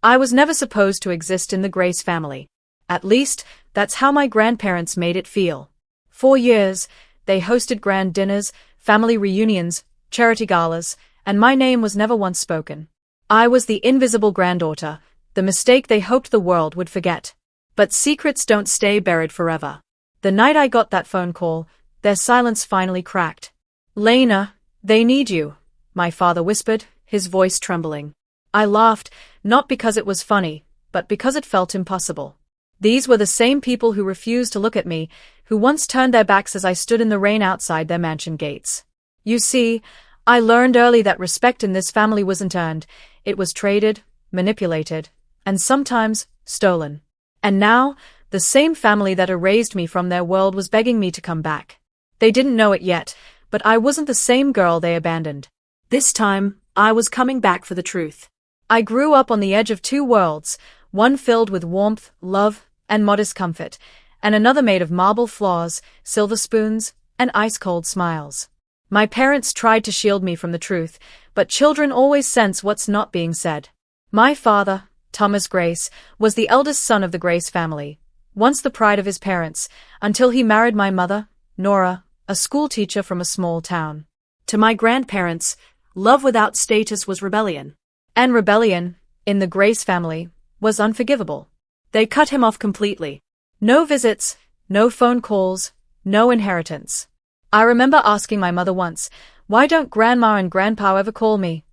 I was never supposed to exist in the Grace family. At least, that's how my grandparents made it feel. For years, they hosted grand dinners, family reunions, charity galas, and my name was never once spoken. I was the invisible granddaughter, the mistake they hoped the world would forget. But secrets don't stay buried forever. The night I got that phone call, their silence finally cracked. "Lena, they need you," my father whispered, his voice trembling. I laughed, not because it was funny, but because it felt impossible. These were the same people who refused to look at me, who once turned their backs as I stood in the rain outside their mansion gates. You see, I learned early that respect in this family wasn't earned, it was traded, manipulated, and sometimes stolen. And now, the same family that erased me from their world was begging me to come back. They didn't know it yet, but I wasn't the same girl they abandoned. This time, I was coming back for the truth. I grew up on the edge of two worlds, one filled with warmth, love, and modest comfort, and another made of marble floors, silver spoons, and ice-cold smiles. My parents tried to shield me from the truth, but children always sense what's not being said. My father, Thomas Grace, was the eldest son of the Grace family, once the pride of his parents, until he married my mother, Nora, a schoolteacher from a small town. To my grandparents, love without status was rebellion. And rebellion, in the Grace family, was unforgivable. They cut him off completely. No visits, no phone calls, no inheritance. I remember asking my mother once, "Why don't Grandma and Grandpa ever call me?"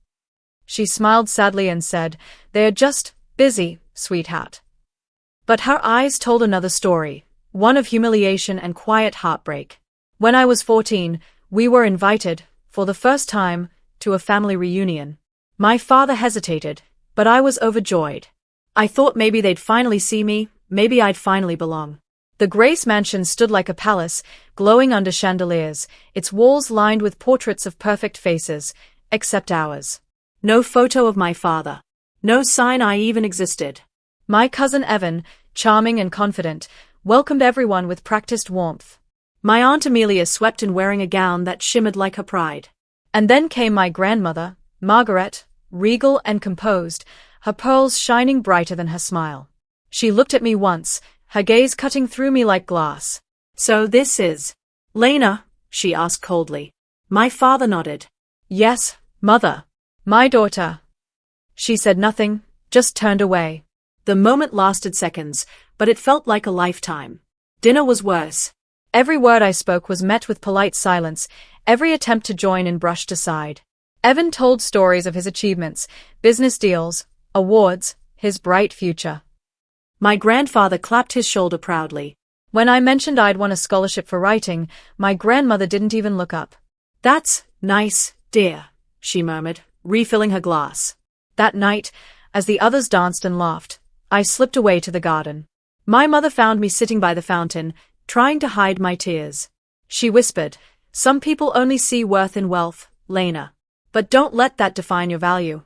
She smiled sadly and said, "They are just busy, sweetheart." But her eyes told another story, one of humiliation and quiet heartbreak. When I was 14, we were invited, for the first time, to a family reunion. My father hesitated, but I was overjoyed. I thought maybe they'd finally see me, maybe I'd finally belong. The Grace mansion stood like a palace, glowing under chandeliers, its walls lined with portraits of perfect faces, except ours. No photo of my father. No sign I even existed. My cousin Evan, charming and confident, welcomed everyone with practiced warmth. My Aunt Amelia swept in wearing a gown that shimmered like her pride. And then came my grandmother, Margaret, regal and composed, her pearls shining brighter than her smile. She looked at me once, her gaze cutting through me like glass. "So this is Lena?" she asked coldly. My father nodded. "Yes, mother. My daughter." She said nothing, just turned away. The moment lasted seconds, but it felt like a lifetime. Dinner was worse. Every word I spoke was met with polite silence, every attempt to join in brushed aside. Evan told stories of his achievements, business deals, awards, his bright future. My grandfather clapped his shoulder proudly. When I mentioned I'd won a scholarship for writing, my grandmother didn't even look up. "That's nice, dear," she murmured, refilling her glass. That night, as the others danced and laughed, I slipped away to the garden. My mother found me sitting by the fountain, trying to hide my tears. She whispered, "Some people only see worth in wealth, Lena. But don't let that define your value."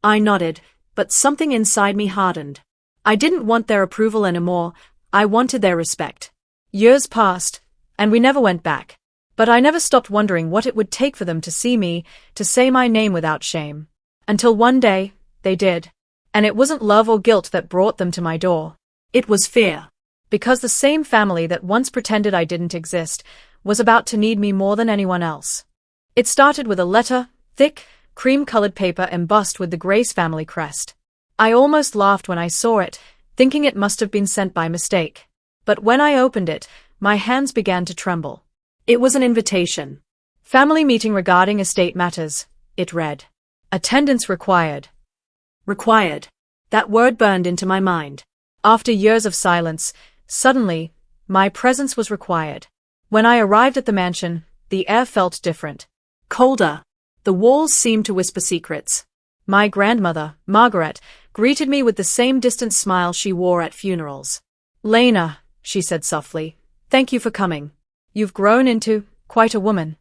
I nodded, but something inside me hardened. I didn't want their approval anymore, I wanted their respect. Years passed, and we never went back. But I never stopped wondering what it would take for them to see me, to say my name without shame. Until one day, they did. And it wasn't love or guilt that brought them to my door. It was fear. Because the same family that once pretended I didn't exist was about to need me more than anyone else. It started with a letter, thick, cream-colored paper embossed with the Grace family crest. I almost laughed when I saw it, thinking it must have been sent by mistake. But when I opened it, my hands began to tremble. It was an invitation. "Family meeting regarding estate matters," it read. "Attendance required." Required. That word burned into my mind. After years of silence, suddenly, my presence was required. When I arrived at the mansion, the air felt different. Colder. The walls seemed to whisper secrets. My grandmother, Margaret, greeted me with the same distant smile she wore at funerals. "Lena," she said softly, "thank you for coming. You've grown into quite a woman."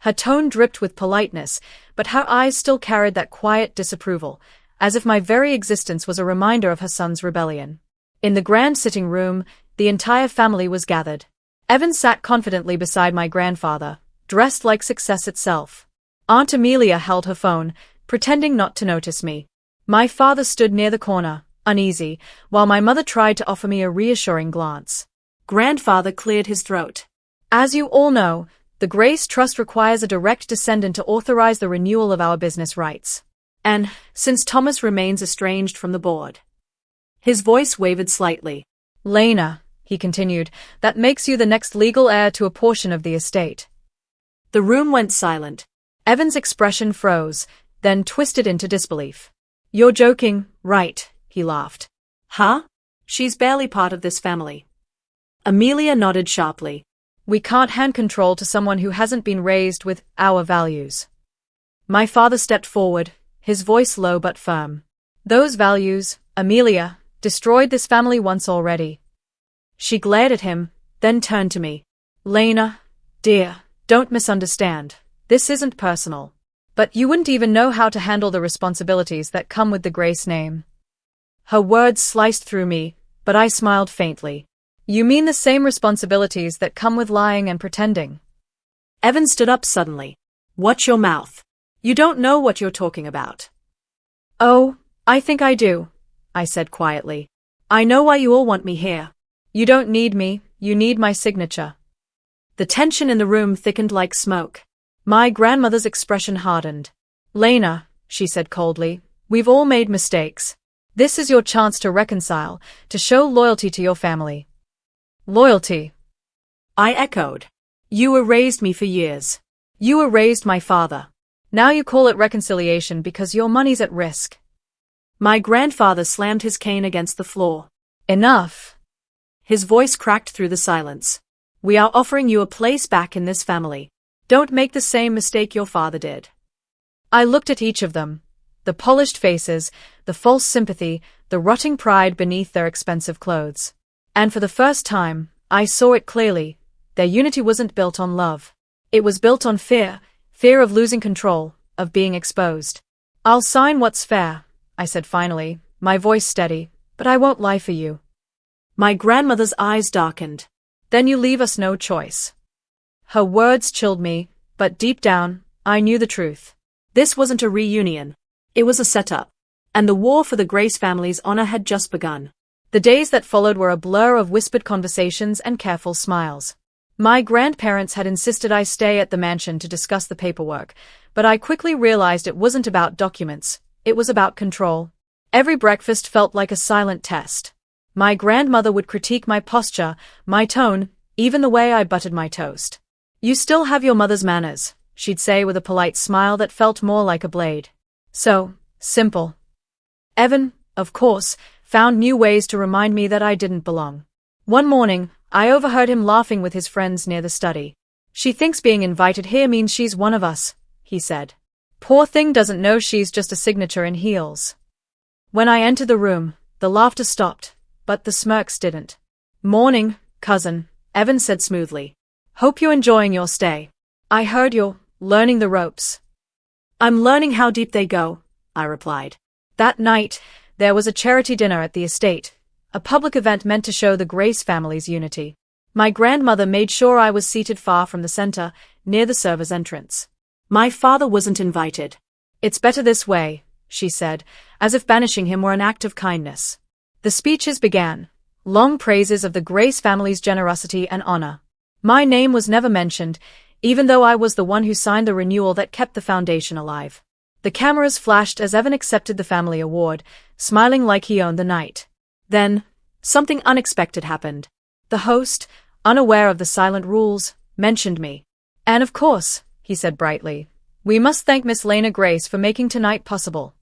Her tone dripped with politeness, but her eyes still carried that quiet disapproval, as if my very existence was a reminder of her son's rebellion. In the grand sitting room, the entire family was gathered. Evan sat confidently beside my grandfather, dressed like success itself. Aunt Amelia held her phone, pretending not to notice me. My father stood near the corner, uneasy, while my mother tried to offer me a reassuring glance. Grandfather cleared his throat. As you all know, the Grace Trust requires a direct descendant to authorize the renewal of our business rights. And, since Thomas remains estranged from the board. His voice wavered slightly. Lena, he continued, that makes you the next legal heir to a portion of the estate. The room went silent. Evan's expression froze, then twisted into disbelief. You're joking, right? He laughed. Huh? She's barely part of this family. Amelia nodded sharply. We can't hand control to someone who hasn't been raised with our values. My father stepped forward, his voice low but firm. Those values, Amelia, destroyed this family once already. She glared at him, then turned to me. Lena, dear, don't misunderstand. This isn't personal. But you wouldn't even know how to handle the responsibilities that come with the Grace name. Her words sliced through me, but I smiled faintly. You mean the same responsibilities that come with lying and pretending? Evan stood up suddenly. Watch your mouth. You don't know what you're talking about. Oh, I think I do, I said quietly. I know why you all want me here. You don't need me, you need my signature. The tension in the room thickened like smoke. My grandmother's expression hardened. Lena, she said coldly, we've all made mistakes. This is your chance to reconcile, to show loyalty to your family. Loyalty. I echoed. You erased me for years. You erased my father. Now you call it reconciliation because your money's at risk. My grandfather slammed his cane against the floor. Enough. His voice cracked through the silence. We are offering you a place back in this family. Don't make the same mistake your father did. I looked at each of them. The polished faces, the false sympathy, the rotting pride beneath their expensive clothes. And for the first time, I saw it clearly. Their unity wasn't built on love. It was built on fear, fear of losing control, of being exposed. I'll sign what's fair, I said finally, my voice steady, but I won't lie for you. My grandmother's eyes darkened. Then you leave us no choice. Her words chilled me, but deep down, I knew the truth. This wasn't a reunion. It was a setup. And the war for the Grace family's honor had just begun. The days that followed were a blur of whispered conversations and careful smiles. My grandparents had insisted I stay at the mansion to discuss the paperwork, but I quickly realized it wasn't about documents, it was about control. Every breakfast felt like a silent test. My grandmother would critique my posture, my tone, even the way I buttered my toast. You still have your mother's manners, she'd say with a polite smile that felt more like a blade. So, simple. Evan, of course, found new ways to remind me that I didn't belong. One morning, I overheard him laughing with his friends near the study. She thinks being invited here means she's one of us, he said. Poor thing doesn't know she's just a signature in heels. When I entered the room, the laughter stopped, but the smirks didn't. Morning, cousin, Evan said smoothly. Hope you're enjoying your stay. I heard you're learning the ropes. I'm learning how deep they go, I replied. That night, there was a charity dinner at the estate, a public event meant to show the Grace family's unity. My grandmother made sure I was seated far from the center, near the server's entrance. My father wasn't invited. It's better this way, she said, as if banishing him were an act of kindness. The speeches began, long praises of the Grace family's generosity and honor. My name was never mentioned, even though I was the one who signed the renewal that kept the foundation alive. The cameras flashed as Evan accepted the family award, smiling like he owned the night. Then, something unexpected happened. The host, unaware of the silent rules, mentioned me. And of course, he said brightly, we must thank Miss Lena Grace for making tonight possible.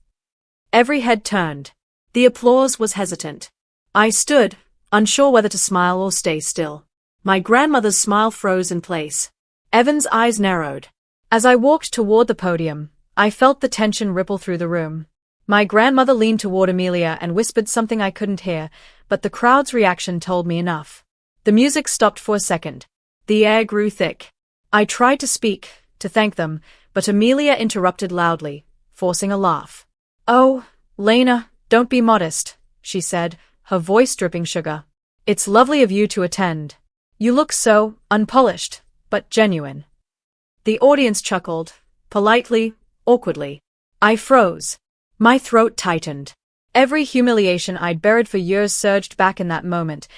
Every head turned. The applause was hesitant. I stood, unsure whether to smile or stay still. My grandmother's smile froze in place. Evan's eyes narrowed. As I walked toward the podium, I felt the tension ripple through the room. My grandmother leaned toward Amelia and whispered something I couldn't hear, but the crowd's reaction told me enough. The music stopped for a second. The air grew thick. I tried to speak, to thank them, but Amelia interrupted loudly, forcing a laugh. Oh, Lena, don't be modest, she said, her voice dripping sugar. It's lovely of you to attend. You look so unpolished, but genuine. The audience chuckled, politely, awkwardly. I froze. My throat tightened. Every humiliation I'd buried for years surged back in that moment.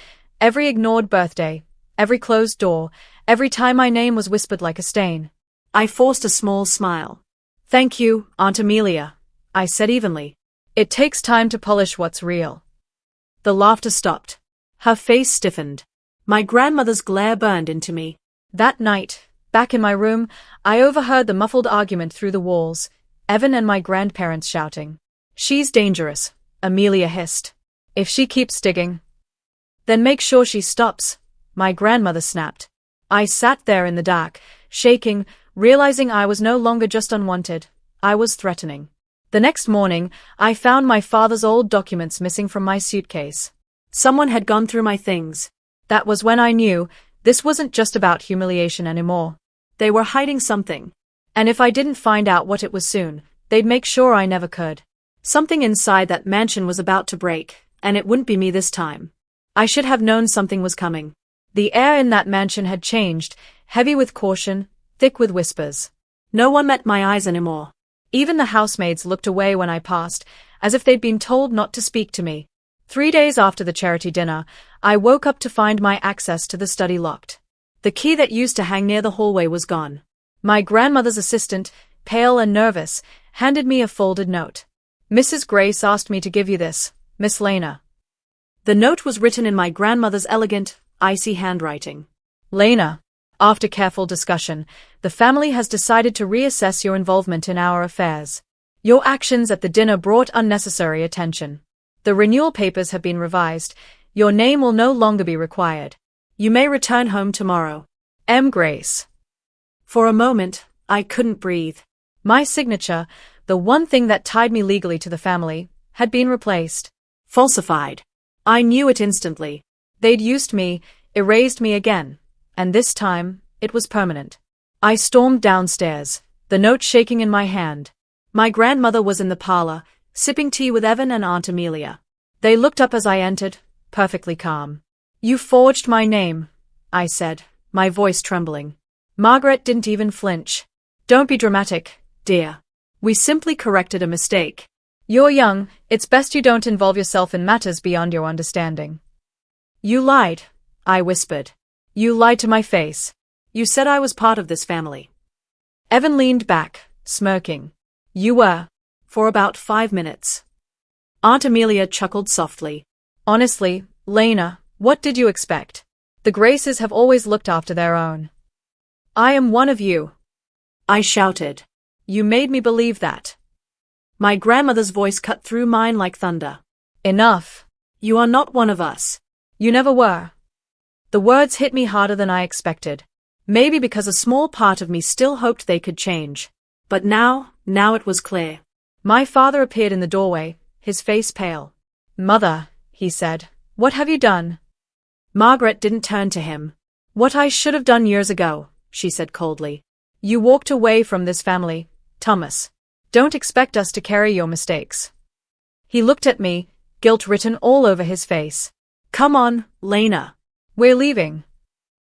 Every ignored birthday, every closed door, every time my name was whispered like a stain. I forced a small smile. Thank you, Aunt Amelia, I said evenly. It takes time to polish what's real. The laughter stopped. Her face stiffened. My grandmother's glare burned into me. That night, back in my room, I overheard the muffled argument through the walls, Evan and my grandparents shouting. She's dangerous, Amelia hissed. If she keeps digging, then make sure she stops, my grandmother snapped. I sat there in the dark, shaking, realizing I was no longer just unwanted, I was threatening. The next morning, I found my father's old documents missing from my suitcase. Someone had gone through my things. That was when I knew this wasn't just about humiliation anymore. They were hiding something. And if I didn't find out what it was soon, they'd make sure I never could. Something inside that mansion was about to break, and it wouldn't be me this time. I should have known something was coming. The air in that mansion had changed, heavy with caution, thick with whispers. No one met my eyes anymore. Even the housemaids looked away when I passed, as if they'd been told not to speak to me. 3 days after the charity dinner, I woke up to find my access to the study locked. The key that used to hang near the hallway was gone. My grandmother's assistant, pale and nervous, handed me a folded note. Mrs. Grace asked me to give you this, Miss Lena. The note was written in my grandmother's elegant, icy handwriting. Lena, after careful discussion, the family has decided to reassess your involvement in our affairs. Your actions at the dinner brought unnecessary attention. The renewal papers have been revised. Your name will no longer be required. You may return home tomorrow. M. Grace. For a moment, I couldn't breathe. My signature, the one thing that tied me legally to the family, had been replaced. Falsified. I knew it instantly. They'd used me, erased me again, and this time, it was permanent. I stormed downstairs, the note shaking in my hand. My grandmother was in the parlor, sipping tea with Evan and Aunt Amelia. They looked up as I entered, perfectly calm. You forged my name, I said, my voice trembling. Margaret didn't even flinch. Don't be dramatic, dear. We simply corrected a mistake. You're young, it's best you don't involve yourself in matters beyond your understanding. You lied, I whispered. You lied to my face. You said I was part of this family. Evan leaned back, smirking. You were. For about 5 minutes. Aunt Amelia chuckled softly. Honestly, Lena, what did you expect? The Graces have always looked after their own. I am one of you. I shouted. You made me believe that. My grandmother's voice cut through mine like thunder. Enough. You are not one of us. You never were. The words hit me harder than I expected. Maybe because a small part of me still hoped they could change. But now it was clear. My father appeared in the doorway, his face pale. Mother, he said, what have you done? Margaret didn't turn to him. What I should have done years ago, she said coldly. You walked away from this family, Thomas. Don't expect us to carry your mistakes. He looked at me, guilt written all over his face. Come on, Lena. We're leaving.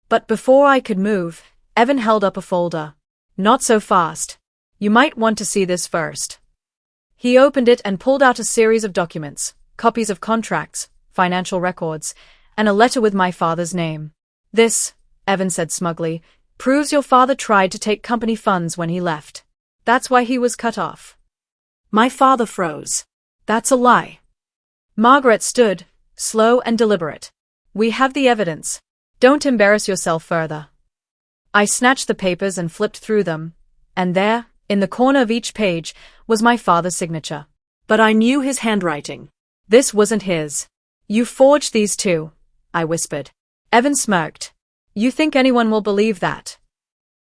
But before I could move, Evan held up a folder. Not so fast. You might want to see this first. He opened it and pulled out a series of documents, copies of contracts, financial records, and a letter with my father's name. This, Evan said smugly, proves your father tried to take company funds when he left. That's why he was cut off. My father froze. That's a lie. Margaret stood, slow and deliberate. We have the evidence. Don't embarrass yourself further. I snatched the papers and flipped through them, and there, in the corner of each page, was my father's signature. But I knew his handwriting. This wasn't his. You forged these too, I whispered. Evan smirked. You think anyone will believe that?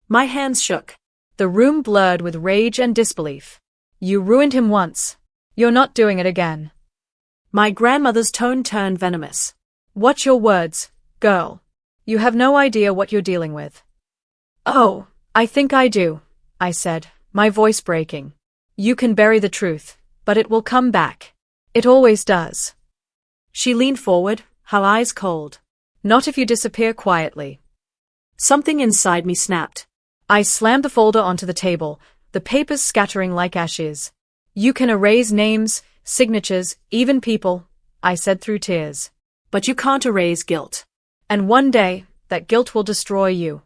My hands shook. The room blurred with rage and disbelief. You ruined him once. You're not doing it again. My grandmother's tone turned venomous. Watch your words, girl. You have no idea what you're dealing with. Oh, I think I do, I said, my voice breaking. You can bury the truth, but it will come back. It always does. She leaned forward, her eyes cold. Not if you disappear quietly. Something inside me snapped. I slammed the folder onto the table, the papers scattering like ashes. You can erase names, signatures, even people, I said through tears. But you can't erase guilt. And one day, that guilt will destroy you.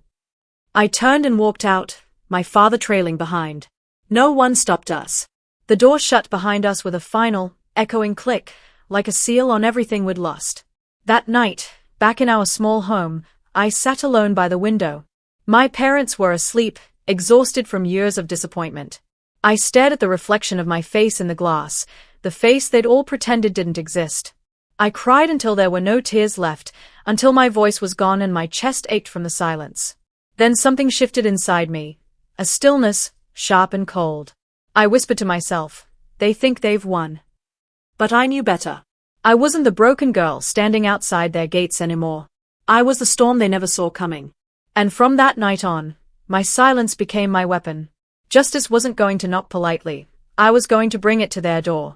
I turned and walked out, my father trailing behind. No one stopped us. The door shut behind us with a final, echoing click, like a seal on everything we'd lost. That night, back in our small home, I sat alone by the window. My parents were asleep, exhausted from years of disappointment. I stared at the reflection of my face in the glass, the face they'd all pretended didn't exist. I cried until there were no tears left, until my voice was gone and my chest ached from the silence. Then something shifted inside me. A stillness, sharp and cold. I whispered to myself, they think they've won. But I knew better. I wasn't the broken girl standing outside their gates anymore. I was the storm they never saw coming. And from that night on, my silence became my weapon. Justice wasn't going to knock politely. I was going to bring it to their door.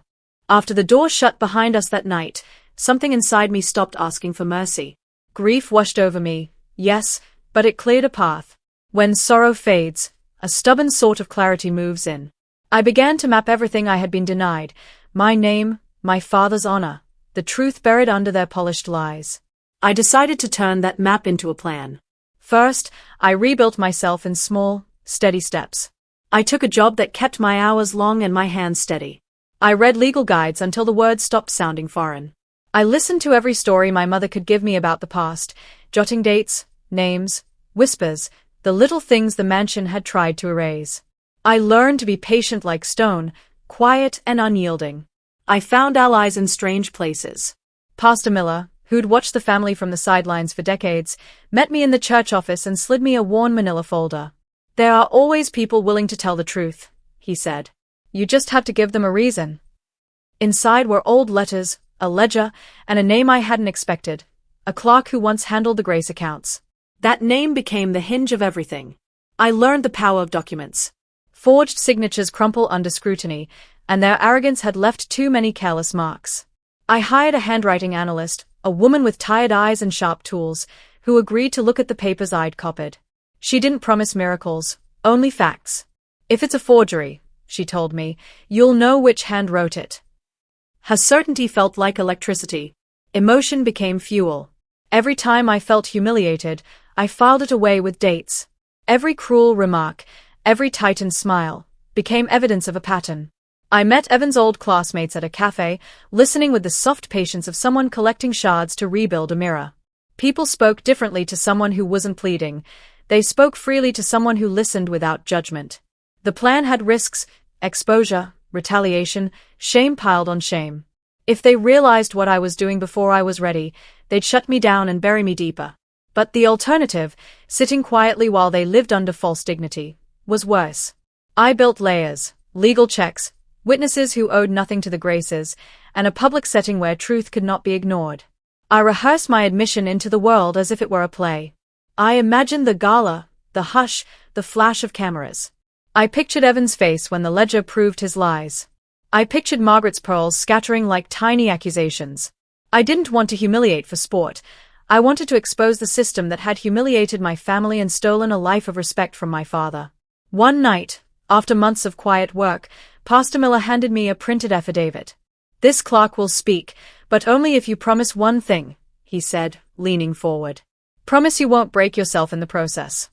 After the door shut behind us that night, something inside me stopped asking for mercy. Grief washed over me, yes, but it cleared a path. When sorrow fades, a stubborn sort of clarity moves in. I began to map everything I had been denied, my name, my father's honor, the truth buried under their polished lies. I decided to turn that map into a plan. First, I rebuilt myself in small, steady steps. I took a job that kept my hours long and my hands steady. I read legal guides until the words stopped sounding foreign. I listened to every story my mother could give me about the past, jotting dates, names, whispers, the little things the mansion had tried to erase. I learned to be patient like stone, quiet and unyielding. I found allies in strange places. Pastor Miller, who'd watched the family from the sidelines for decades, met me in the church office and slid me a worn manila folder. There are always people willing to tell the truth, he said. You just have to give them a reason. Inside were old letters, a ledger, and a name I hadn't expected. A clerk who once handled the Grace accounts. That name became the hinge of everything. I learned the power of documents. Forged signatures crumple under scrutiny, and their arrogance had left too many careless marks. I hired a handwriting analyst, a woman with tired eyes and sharp tools, who agreed to look at the papers I'd copied. She didn't promise miracles, only facts. If it's a forgery, she told me, you'll know which hand wrote it. Her certainty felt like electricity. Emotion became fuel. Every time I felt humiliated, I filed it away with dates. Every cruel remark, every tightened smile, became evidence of a pattern. I met Evan's old classmates at a cafe, listening with the soft patience of someone collecting shards to rebuild a mirror. People spoke differently to someone who wasn't pleading. They spoke freely to someone who listened without judgment. The plan had risks, exposure, retaliation, shame piled on shame. If they realized what I was doing before I was ready, they'd shut me down and bury me deeper. But the alternative, sitting quietly while they lived under false dignity, was worse. I built layers, legal checks, witnesses who owed nothing to the Graces, and a public setting where truth could not be ignored. I rehearsed my admission into the world as if it were a play. I imagined the gala, the hush, the flash of cameras. I pictured Evan's face when the ledger proved his lies. I pictured Margaret's pearls scattering like tiny accusations. I didn't want to humiliate for sport. I wanted to expose the system that had humiliated my family and stolen a life of respect from my father. One night, after months of quiet work, Pastor Miller handed me a printed affidavit. This clerk will speak, but only if you promise one thing, he said, leaning forward. Promise you won't break yourself in the process.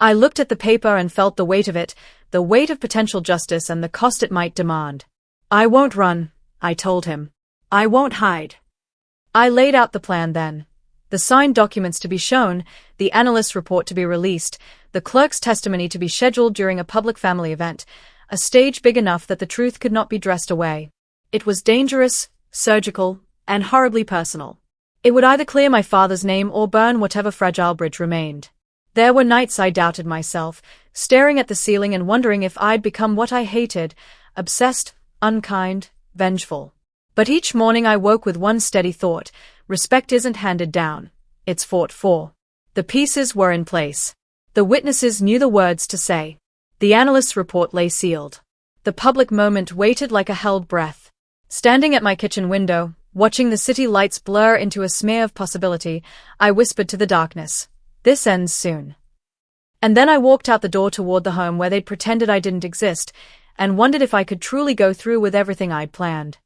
I looked at the paper and felt the weight of it, the weight of potential justice and the cost it might demand. I won't run, I told him. I won't hide. I laid out the plan then. The signed documents to be shown, the analyst's report to be released, the clerk's testimony to be scheduled during a public family event, a stage big enough that the truth could not be dressed away. It was dangerous, surgical, and horribly personal. It would either clear my father's name or burn whatever fragile bridge remained. There were nights I doubted myself, staring at the ceiling and wondering if I'd become what I hated, obsessed, unkind, vengeful. But each morning I woke with one steady thought: respect isn't handed down, it's fought for. The pieces were in place. The witnesses knew the words to say. The analyst's report lay sealed. The public moment waited like a held breath. Standing at my kitchen window, watching the city lights blur into a smear of possibility, I whispered to the darkness, "This ends soon." And then I walked out the door toward the home where they'd pretended I didn't exist, and wondered if I could truly go through with everything I'd planned.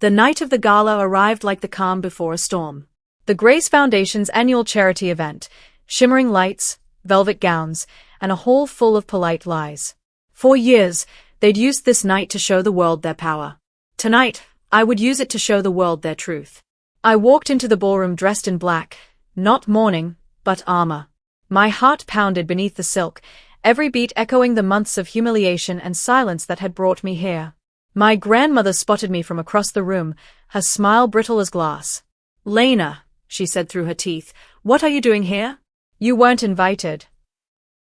The night of the gala arrived like the calm before a storm. The Grace Foundation's annual charity event, shimmering lights, velvet gowns, and a hall full of polite lies. For years, they'd used this night to show the world their power. Tonight, I would use it to show the world their truth. I walked into the ballroom dressed in black, not mourning, but armor. My heart pounded beneath the silk, every beat echoing the months of humiliation and silence that had brought me here. My grandmother spotted me from across the room, her smile brittle as glass. "Lena," she said through her teeth, "what are you doing here?" "You weren't invited."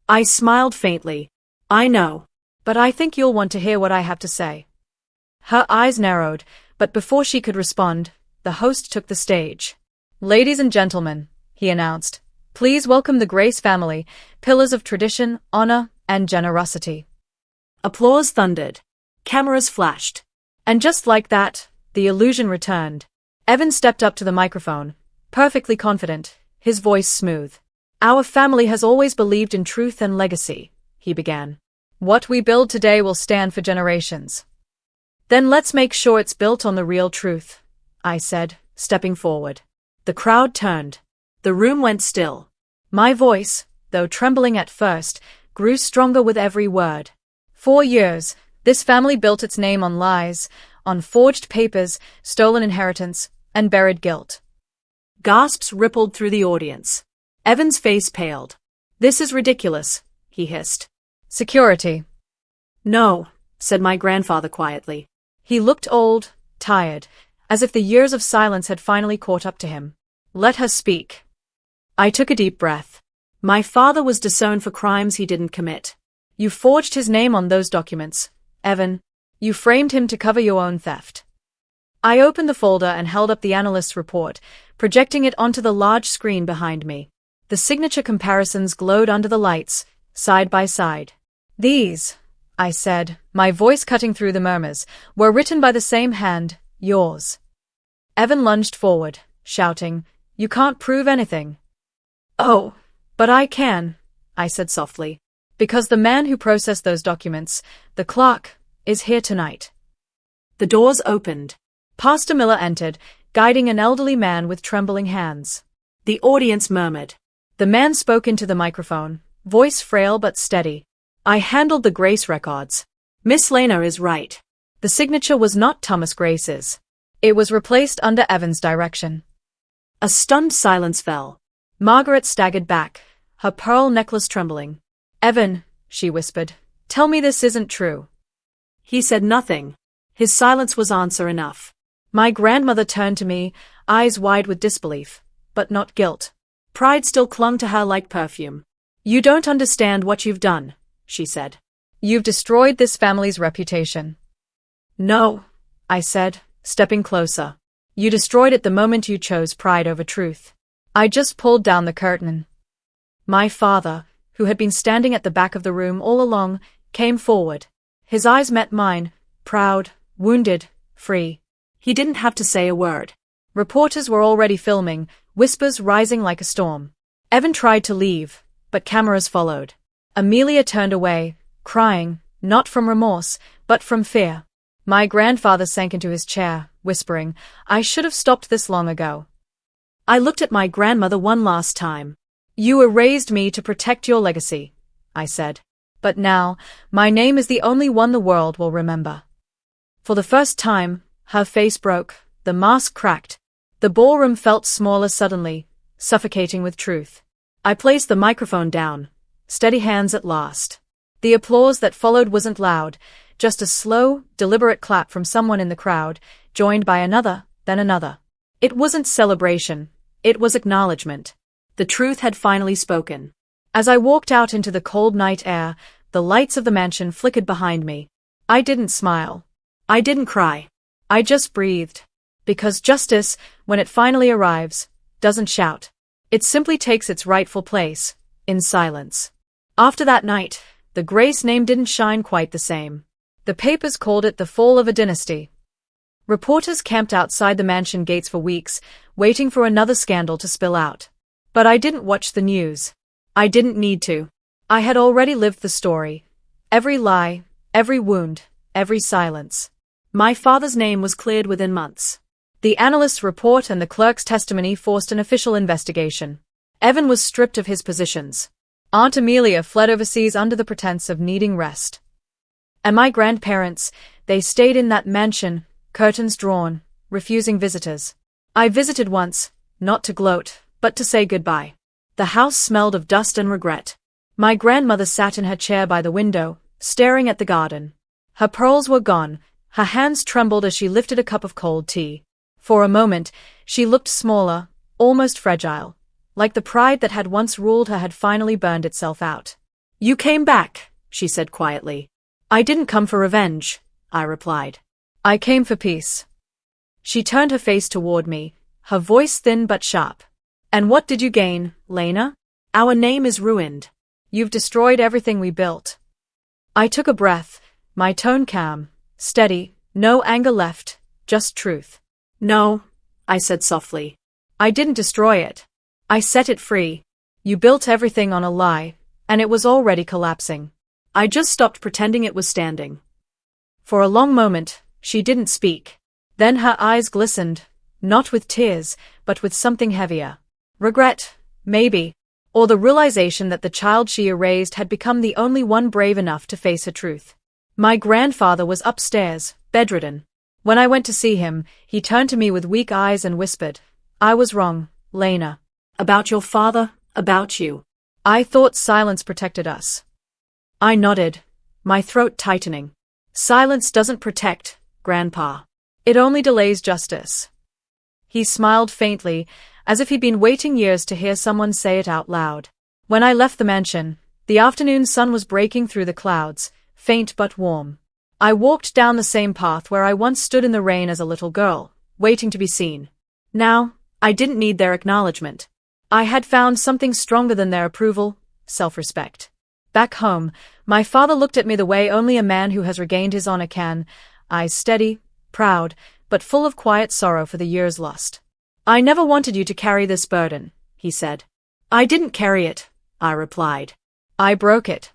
I smiled faintly. "I know. But I think you'll want to hear what I have to say." Her eyes narrowed, but before she could respond, the host took the stage. "Ladies and gentlemen," he announced, "please welcome the Grace family, pillars of tradition, honor, and generosity." Applause thundered. Cameras flashed. And just like that, the illusion returned. Evan stepped up to the microphone, perfectly confident, his voice smooth. "Our family has always believed in truth and legacy," he began. "What we build today will stand for generations." "Then let's make sure it's built on the real truth," I said, stepping forward. The crowd turned. The room went still. My voice, though trembling at first, grew stronger with every word. "For years, this family built its name on lies, on forged papers, stolen inheritance, and buried guilt." Gasps rippled through the audience. Evan's face paled. "This is ridiculous," he hissed. "Security." "No," said my grandfather quietly. He looked old, tired, as if the years of silence had finally caught up to him. "Let her speak." I took a deep breath. "My father was disowned for crimes he didn't commit." "You forged his name on those documents, Evan. You framed him to cover your own theft." I opened the folder and held up the analyst's report, projecting it onto the large screen behind me. The signature comparisons glowed under the lights, side by side. "These," I said, my voice cutting through the murmurs, "were written by the same hand, yours." Evan lunged forward, shouting, "You can't prove anything." "Oh, but I can," I said softly, "because the man who processed those documents, the clerk, is here tonight." The doors opened. Pastor Miller entered, guiding an elderly man with trembling hands. The audience murmured. The man spoke into the microphone, voice frail but steady. "I handled the Grace records. Miss Lena is right." The signature was not Thomas Grace's. It was replaced under Evan's direction. A stunned silence fell. Margaret staggered back, her pearl necklace trembling. "Evan," she whispered, "tell me this isn't true." He said nothing. His silence was answer enough. My grandmother turned to me, eyes wide with disbelief, but not guilt. Pride still clung to her like perfume. "You don't understand what you've done," she said. "You've destroyed this family's reputation." "No," I said, stepping closer. "You destroyed it the moment you chose pride over truth." I just pulled down the curtain. My father, who had been standing at the back of the room all along, came forward. His eyes met mine, proud, wounded, free. He didn't have to say a word. Reporters were already filming, whispers rising like a storm. Evan tried to leave, but cameras followed. Amelia turned away, crying, not from remorse, but from fear. My grandfather sank into his chair, whispering, "I should have stopped this long ago." I looked at my grandmother one last time. "You erased me to protect your legacy," I said. "But now, my name is the only one the world will remember." For the first time, her face broke, the mask cracked. The ballroom felt smaller suddenly, suffocating with truth. I placed the microphone down, steady hands at last. The applause that followed wasn't loud, just a slow, deliberate clap from someone in the crowd, joined by another, then another. It wasn't celebration, it was acknowledgement. The truth had finally spoken. As I walked out into the cold night air, the lights of the mansion flickered behind me. I didn't smile. I didn't cry. I just breathed. Because justice, when it finally arrives, doesn't shout. It simply takes its rightful place, in silence. After that night, the Grace name didn't shine quite the same. The papers called it the fall of a dynasty. Reporters camped outside the mansion gates for weeks, waiting for another scandal to spill out. But I didn't watch the news. I didn't need to. I had already lived the story. Every lie, every wound, every silence. My father's name was cleared within months. The analyst's report and the clerk's testimony forced an official investigation. Evan was stripped of his positions. Aunt Amelia fled overseas under the pretense of needing rest. And my grandparents, they stayed in that mansion, curtains drawn, refusing visitors. I visited once, not to gloat, but to say goodbye. The house smelled of dust and regret. My grandmother sat in her chair by the window, staring at the garden. Her pearls were gone, her hands trembled as she lifted a cup of cold tea. For a moment, she looked smaller, almost fragile, like the pride that had once ruled her had finally burned itself out. "You came back," she said quietly. "I didn't come for revenge," I replied. "I came for peace." She turned her face toward me, her voice thin but sharp. "And what did you gain, Lena? Our name is ruined. You've destroyed everything we built." I took a breath, my tone calm, steady, no anger left, just truth. "No," I said softly. "I didn't destroy it. I set it free. You built everything on a lie, and it was already collapsing. I just stopped pretending it was standing." For a long moment, she didn't speak. Then her eyes glistened, not with tears, but with something heavier. Regret, maybe, or the realization that the child she erased had become the only one brave enough to face her truth. My grandfather was upstairs, bedridden. When I went to see him, he turned to me with weak eyes and whispered, "I was wrong, Lena. About your father, about you. I thought silence protected us." I nodded, my throat tightening. "Silence doesn't protect, Grandpa. It only delays justice." He smiled faintly, as if he'd been waiting years to hear someone say it out loud. When I left the mansion, the afternoon sun was breaking through the clouds, faint but warm. I walked down the same path where I once stood in the rain as a little girl, waiting to be seen. Now, I didn't need their acknowledgement. I had found something stronger than their approval, self-respect. Back home, my father looked at me the way only a man who has regained his honor can, eyes steady, proud, but full of quiet sorrow for the years lost. "I never wanted you to carry this burden," he said. "I didn't carry it," I replied. "I broke it."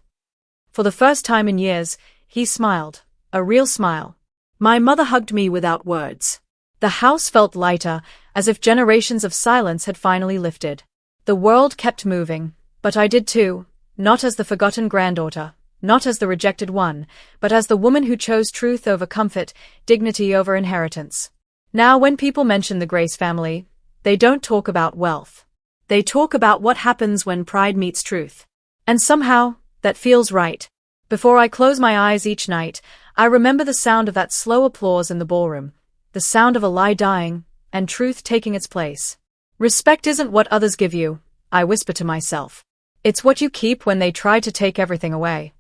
For the first time in years, he smiled, a real smile. My mother hugged me without words. The house felt lighter, as if generations of silence had finally lifted. The world kept moving, but I did too, not as the forgotten granddaughter, not as the rejected one, but as the woman who chose truth over comfort, dignity over inheritance. Now when people mention the Grace family, they don't talk about wealth. They talk about what happens when pride meets truth. And somehow, that feels right. Before I close my eyes each night, I remember the sound of that slow applause in the ballroom, the sound of a lie dying, and truth taking its place. "Respect isn't what others give you," I whisper to myself. "It's what you keep when they try to take everything away."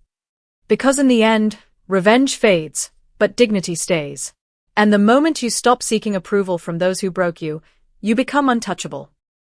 Because in the end, revenge fades, but dignity stays. And the moment you stop seeking approval from those who broke you, you become untouchable.